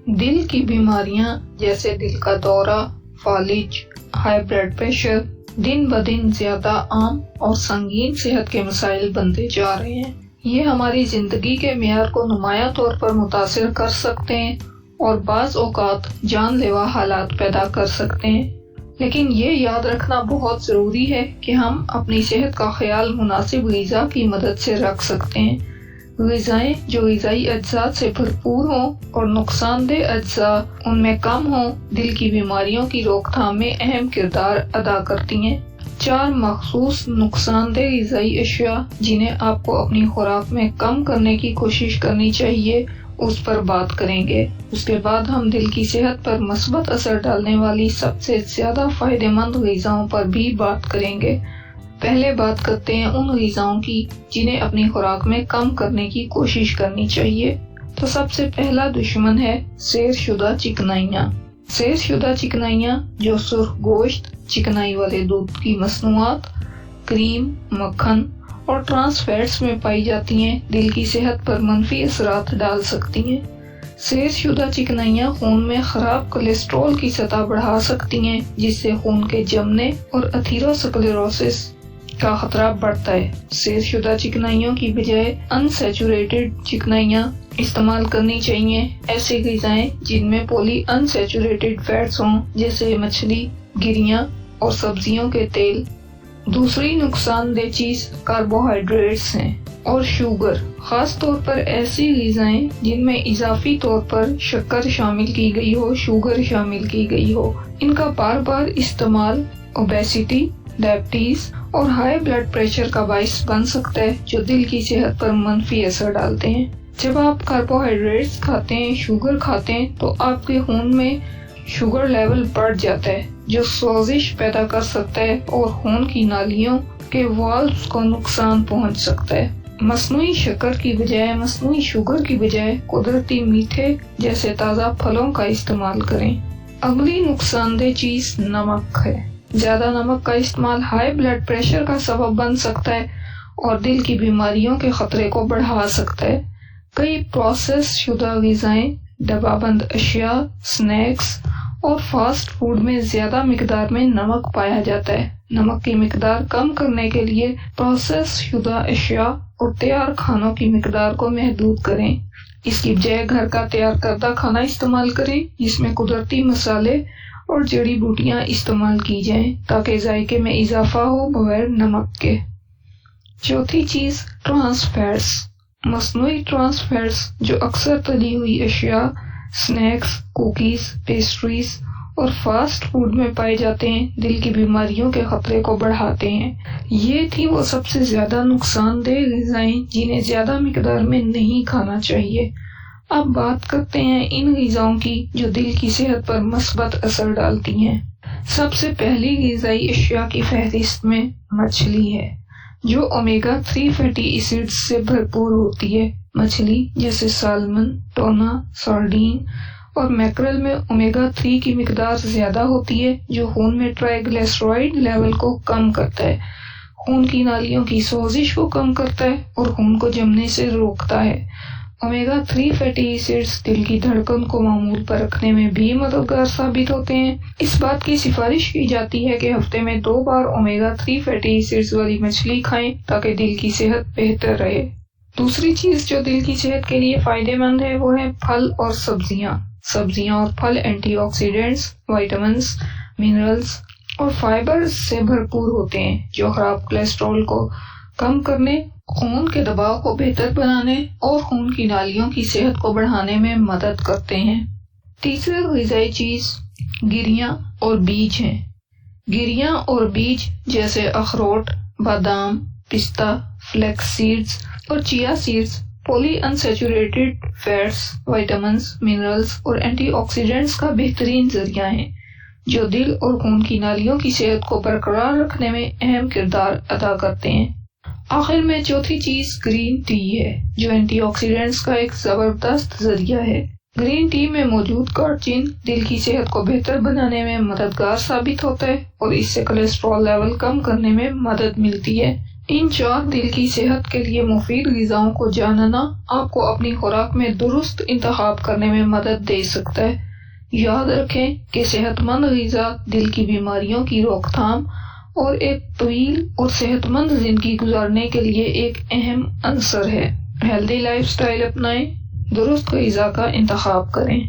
دل کی بیماریاں جیسے دل کا دورہ، فالج، ہائی بلڈ پریشر دن بدن زیادہ عام اور سنگین صحت کے مسائل بنتے جا رہے ہیں۔ یہ ہماری زندگی کے معیار کو نمایاں طور پر متاثر کر سکتے ہیں اور بعض اوقات جان لیوا حالات پیدا کر سکتے ہیں، لیکن یہ یاد رکھنا بہت ضروری ہے کہ ہم اپنی صحت کا خیال مناسب غذا کی مدد سے رکھ سکتے ہیں۔ غذائیں جو غذائی اجزاء سے بھرپور ہوں اور نقصان دہ اجزاء ان میں کم ہوں، دل کی بیماریوں کی روک تھام میں اہم کردار ادا کرتی ہیں۔ 4 مخصوص نقصان دہ غذائی اشیاء جنہیں آپ کو اپنی خوراک میں کم کرنے کی کوشش کرنی چاہیے، اس پر بات کریں گے۔ اس کے بعد ہم دل کی صحت پر مثبت اثر ڈالنے والی سب سے زیادہ فائدہ مند غذاؤں پر بھی بات کریں گے۔ پہلے بات کرتے ہیں ان غذاؤں کی جنہیں اپنی خوراک میں کم کرنے کی کوشش کرنی چاہیے۔ تو سب سے پہلا دشمن ہے سیر شدہ چکنائیاں۔ سیر شدہ چکنائیاں جو سرخ گوشت، چکنائی والے دودھ کی مصنوعات، کریم، مکھن اور ٹرانس فیٹس میں پائی جاتی ہیں، دل کی صحت پر منفی اثرات ڈال سکتی ہیں۔ سیر شدہ چکنائیاں خون میں خراب کولیسٹرول کی سطح بڑھا سکتی ہیں، جس سے خون کے جمنے اور ایتھیروسکلیروسس کا خطرہ بڑھتا ہے۔ سیر شدہ چکنائیوں کی بجائے ان سیچوریٹڈ چکنائیاں استعمال کرنی چاہیے۔ ایسی غذائیں جن میں پولی ان سیچوریٹڈ فیٹس ہوں، جیسے مچھلی، گریاں اور سبزیوں کے تیل۔ دوسری نقصان دہ چیز کاربوہائیڈریٹس ہیں اور شوگر، خاص طور پر ایسی غذائیں جن میں اضافی طور پر شکر شامل کی گئی ہو، شوگر شامل کی گئی ہو۔ ان کا بار بار استعمال اوبیسٹی، ڈائبٹیز اور ہائی بلڈ پریشر کا باعث بن سکتا ہے، جو دل کی صحت پر منفی اثر ڈالتے ہیں۔ جب آپ کاربوہائیڈریٹس کھاتے ہیں، شوگر کھاتے ہیں، تو آپ کے خون میں شوگر لیول بڑھ جاتا ہے، جو سوزش پیدا کر سکتا ہے اور خون کی نالیوں کے والوز کو نقصان پہنچ سکتا ہے۔ مصنوعی شکر کی بجائے، مصنوعی شوگر کی بجائے قدرتی میٹھے جیسے تازہ پھلوں کا استعمال کریں۔ اگلی نقصان دہ چیز نمک ہے۔ زیادہ نمک کا استعمال ہائی بلڈ پریشر کا سبب بن سکتا ہے اور دل کی بیماریوں کے خطرے کو بڑھا سکتا ہے۔ کئی پروسیس شدہ غذائیں، ڈبہ بند اشیاء، سنیکس اور فاسٹ فوڈ میں زیادہ مقدار میں نمک پایا جاتا ہے۔ نمک کی مقدار کم کرنے کے لیے پروسیس شدہ اشیاء اور تیار کھانوں کی مقدار کو محدود کریں۔ اس کی بجائے گھر کا تیار کردہ کھانا استعمال کریں، جس میں قدرتی مسالے اور جڑی بوٹیاں استعمال کی جائیں تاکہ ذائقے میں اضافہ ہو بغیر نمک کے۔ چوتھی چیز ٹرانس فیٹس۔ مصنوعی ٹرانس فیٹس جو اکثر تلی ہوئی اشیاء، سنیکس، کوکیز، پیسٹریز اور فاسٹ فوڈ میں پائے جاتے ہیں، دل کی بیماریوں کے خطرے کو بڑھاتے ہیں۔ یہ تھی وہ سب سے زیادہ نقصان دہ غذائیں جنہیں زیادہ مقدار میں نہیں کھانا چاہیے۔ اب بات کرتے ہیں ان غذاؤں کی جو دل کی صحت پر مثبت اثر ڈالتی ہیں۔ سب سے پہلی غذائی اشیاء کی فہرست میں مچھلی ہے، جو اومیگا 3 فیٹی ایسڈز سے بھرپور ہوتی ہے۔ مچھلی جیسے سالمن، ٹونا، سارڈین اور میکرل میں اومیگا 3 کی مقدار زیادہ ہوتی ہے، جو خون میں ٹرائی گلیسرائڈ لیول کو کم کرتا ہے، خون کی نالیوں کی سوزش کو کم کرتا ہے اور خون کو جمنے سے روکتا ہے۔ اومیگا 3 فیٹی ایسڈز دل کی دھڑکن کو معمول پر رکھنے میں بھی مددگار ثابت ہوتے ہیں۔ اس بات کی سفارش کی جاتی ہے کہ ہفتے میں 2 بار اومیگا 3 فیٹی ایسڈز والی مچھلی کھائیں تاکہ دل کی صحت بہتر رہے۔ دوسری چیز جو دل کی صحت کے لیے فائدہ مند ہے وہ ہے پھل اور سبزیاں۔ سبزیاں اور پھل اینٹی آکسیڈنٹس، وائٹامنس، منرلز اور فائبر سے بھرپور ہوتے ہیں، جو خراب کولیسٹرول کو کم کرنے، خون کے دباؤ کو بہتر بنانے اور خون کی نالیوں کی صحت کو بڑھانے میں مدد کرتے ہیں۔ تیسری غذائی چیز گریاں اور بیج ہیں۔ گریاں اور بیج جیسے اخروٹ، بادام، پستہ، فلیکس سیڈز اور چیا سیڈز پولی انسیچوریٹڈ فیٹس، وائٹامنس، منرلز اور اینٹی آکسیڈنٹس کا بہترین ذریعہ ہیں، جو دل اور خون کی نالیوں کی صحت کو برقرار رکھنے میں اہم کردار ادا کرتے ہیں۔ آخر میں چوتھی چیز گرین ٹی ہے، جو اینٹی آکسیڈنٹس کا ایک زبردست ذریعہ ہے۔ گرین ٹی میں موجود کارٹین دل کی صحت کو بہتر بنانے میں مددگار ثابت ہوتا ہے اور اس سے کولیسٹرول لیول کم کرنے میں مدد ملتی ہے۔ ان 4 دل کی صحت کے لیے مفید غذاؤں کو جاننا آپ کو اپنی خوراک میں درست انتخاب کرنے میں مدد دے سکتا ہے۔ یاد رکھیں کہ صحت مند غذا دل کی بیماریوں کی روک تھام اور ایک طویل اور صحت مند زندگی گزارنے کے لیے ایک اہم عنصر ہے۔ ہیلدی لائف سٹائل اپنائیں، درست غذا کا انتخاب کریں۔